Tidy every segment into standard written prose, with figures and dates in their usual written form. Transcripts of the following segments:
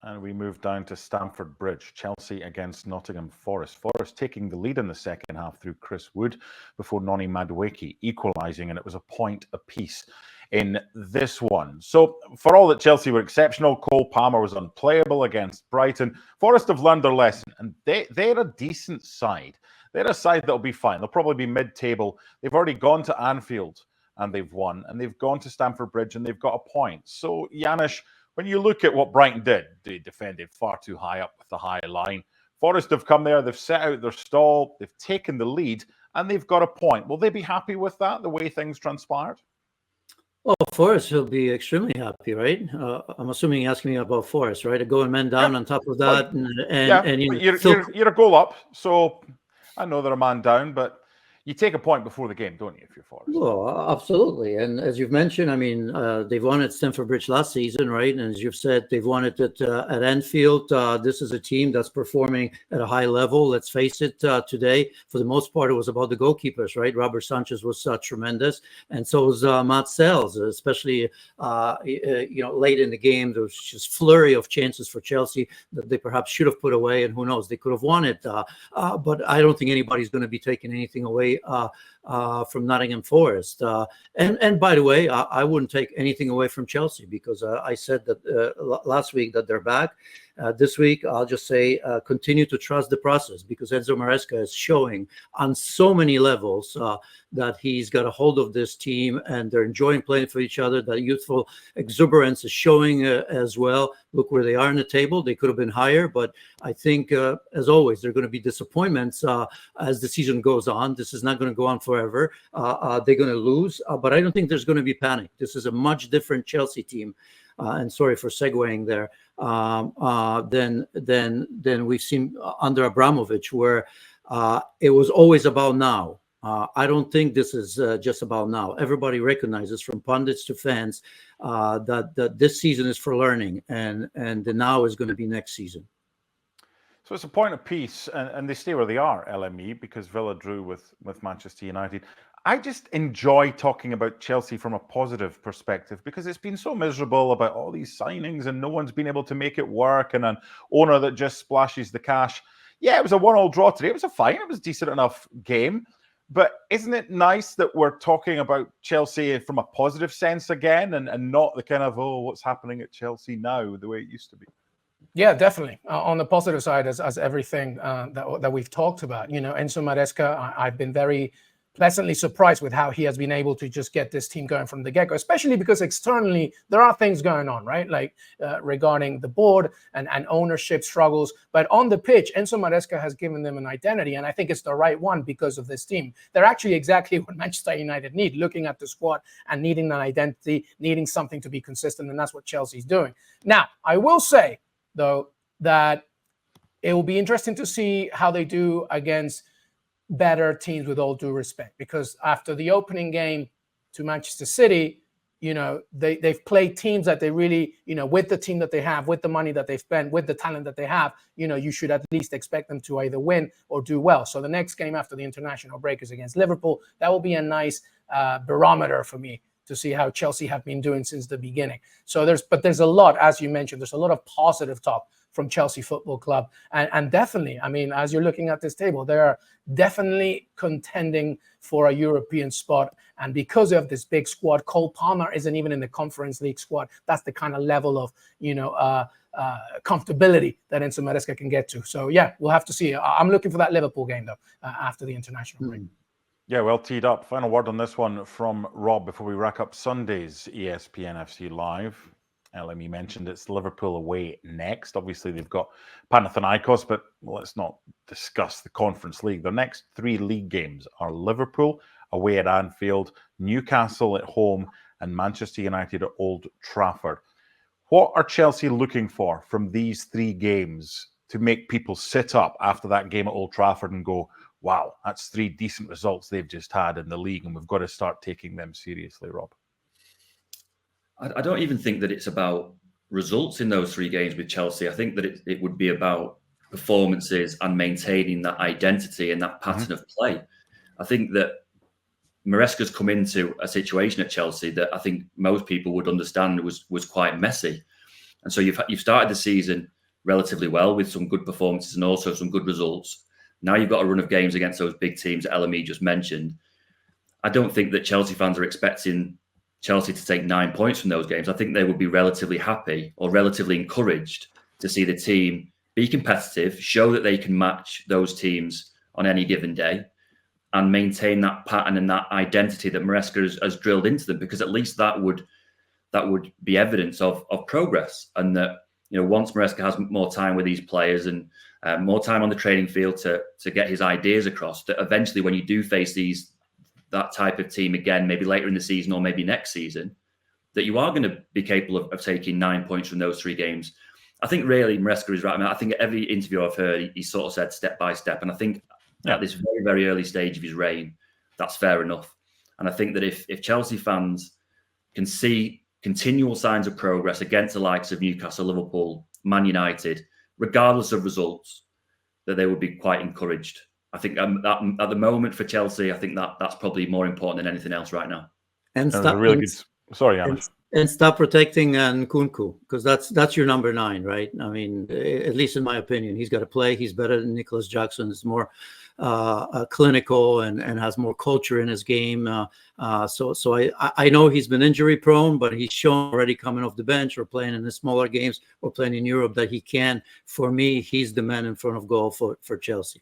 And we move down to Stamford Bridge. Chelsea against Nottingham Forest. Forest taking the lead in the second half through Chris Wood before Noni Madueke equalising, and it was a point apiece in this one. So for all that Chelsea were exceptional, Cole Palmer was unplayable against Brighton. Forest have learned their lesson, and they're a decent side. They're a side that'll be fine. They'll probably be mid-table. They've already gone to Anfield and they've won, and they've gone to Stamford Bridge and they've got a point. So, Janusz, when you look at what Brighton did, they defended far too high up with the high line. Forest have come there, they've set out their stall, they've taken the lead, and they've got a point. Will they be happy with that, the way things transpired? Well, Forest will be extremely happy, right? I'm assuming you're asking me about Forest, right? A going man down on top of that. You're a goal up, so I know they're a man down, but you take a point before the game, don't you, if you're Forest? Well, absolutely. And as you've mentioned, I mean, they've won at Stamford Bridge last season, right? And as you've said, they've won it at Anfield. This is a team that's performing at a high level. Let's face it, today, for the most part, it was about the goalkeepers, right? Robert Sanchez was tremendous. And so was Matt Sells, especially, late in the game. There was just flurry of chances for Chelsea that they perhaps should have put away. And who knows, they could have won it. But I don't think anybody's going to be taking anything away from Nottingham Forest. And by the way, I wouldn't take anything away from Chelsea, because I said that last week that they're back. This week, I'll just say continue to trust the process, because Enzo Maresca is showing on so many levels that he's got a hold of this team and they're enjoying playing for each other. That youthful exuberance is showing as well. Look where they are in the table. They could have been higher, but I think, as always, there are going to be disappointments as the season goes on. This is not going to go on forever. They're going to lose, but I don't think there's going to be panic. This is a much different Chelsea team. And sorry for segueing there, than we've seen under Abramovich, where it was always about now. I don't think this is just about now. Everybody recognizes, from pundits to fans, that this season is for learning, and the now is going to be next season. So it's a point of peace, and they stay where they are, LME, because Villa drew with Manchester United. I just enjoy talking about Chelsea from a positive perspective, because it's been so miserable about all these signings and no one's been able to make it work, and an owner that just splashes the cash. Yeah, it was a 1-1 draw today. It was a decent enough game. But isn't it nice that we're talking about Chelsea from a positive sense again, and not the kind of, what's happening at Chelsea now, the way it used to be? Yeah, definitely. On the positive side, as everything that we've talked about, Enzo Maresca, I've been very pleasantly surprised with how he has been able to just get this team going from the get-go, especially because externally there are things going on, right? Like regarding the board and ownership struggles. But on the pitch, Enzo Maresca has given them an identity, and I think it's the right one because of this team. They're actually exactly what Manchester United need, looking at the squad and needing an identity, needing something to be consistent, and that's what Chelsea's doing. Now, I will say, though, that it will be interesting to see how they do against better teams, with all due respect, because after the opening game to Manchester City, they've played teams that they really, with the team that they have, with the money that they've spent, with the talent that they have, you should at least expect them to either win or do well. So the next game after the international break is against Liverpool. That will be a nice barometer for me to see how Chelsea have been doing since the beginning. So there's a lot, as you mentioned, there's a lot of positive talk from Chelsea Football Club. And definitely, I mean, as you're looking at this table, they're definitely contending for a European spot. And because of this big squad, Cole Palmer isn't even in the Conference League squad. That's the kind of level of, comfortability that Enzo Maresca can get to. So, yeah, we'll have to see. I'm looking for that Liverpool game, though, after the international break. Yeah, well teed up. Final word on this one from Rob before we rack up Sunday's ESPN FC Live. LME mentioned it's Liverpool away next. Obviously, they've got Panathinaikos, but let's not discuss the Conference League. Their next 3 league games are Liverpool away at Anfield, Newcastle at home, and Manchester United at Old Trafford. What are Chelsea looking for from these 3 games to make people sit up after that game at Old Trafford and go, wow, that's 3 decent results they've just had in the league, and we've got to start taking them seriously, Rob? I don't even think that it's about results in those 3 games with Chelsea. I think that it would be about performances and maintaining that identity and that pattern of play. I think that Maresca's come into a situation at Chelsea that I think most people would understand was quite messy. And so you've started the season relatively well with some good performances and also some good results. Now you've got a run of games against those big teams that LME just mentioned. I don't think that Chelsea fans are expecting Chelsea to take 9 points from those games. I think they would be relatively happy or relatively encouraged to see the team be competitive, show that they can match those teams on any given day, and maintain that pattern and that identity that Maresca has drilled into them, because at least that would be evidence of progress. And that, you know, once Maresca has more time with these players and more time on the training field to get his ideas across, that eventually when you do face that type of team again, maybe later in the season or maybe next season, that you are going to be capable of taking 9 points from those 3 games. I think really Maresca is right. I mean, I think every interview I've heard, he sort of said step by step. And I think at this very, very early stage of his reign, that's fair enough. And I think that if Chelsea fans can see continual signs of progress against the likes of Newcastle, Liverpool, Man United, regardless of results, that they would be quite encouraged. I think that at the moment for Chelsea, I think that's probably more important than anything else right now. And stop, really good. Sorry, Anna. And stop protecting Nkunku, because that's your number 9, right? I mean, at least in my opinion, he's got to play. He's better than Nicholas Jackson. Is more clinical and has more culture in his game. So I know he's been injury prone, but he's shown already coming off the bench or playing in the smaller games or playing in Europe that he can. For me, he's the man in front of goal for Chelsea.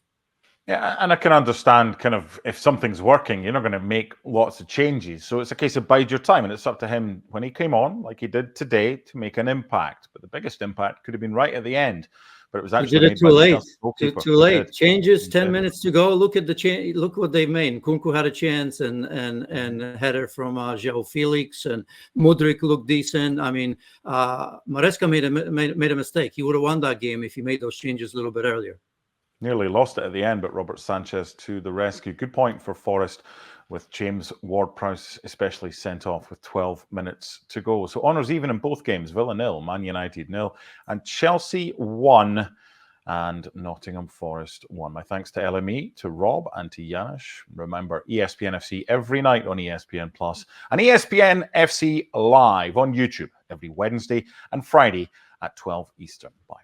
Yeah, and I can understand kind of if something's working, you're not going to make lots of changes. So it's a case of bide your time, and it's up to him when he came on, like he did today, to make an impact. But the biggest impact could have been right at the end. But it was actually he did it too late. Too late. He Changes, 10 minutes to go. Look at look what they made. Nkunku had a chance, and a header from João Felix, and Mudryk looked decent. I mean, Maresca made a mistake. He would have won that game if he made those changes a little bit earlier. Nearly lost it at the end, but Robert Sanchez to the rescue. Good point for Forest, with James Ward-Prowse especially sent off with 12 minutes to go. So honours even in both games. Villa 0, Man United 0, and Chelsea 1, and Nottingham Forest 1. My thanks to LME, to Rob, and to Janusz. Remember, ESPN FC every night on ESPN Plus, and ESPN FC Live on YouTube every Wednesday and Friday at 12 Eastern. Bye.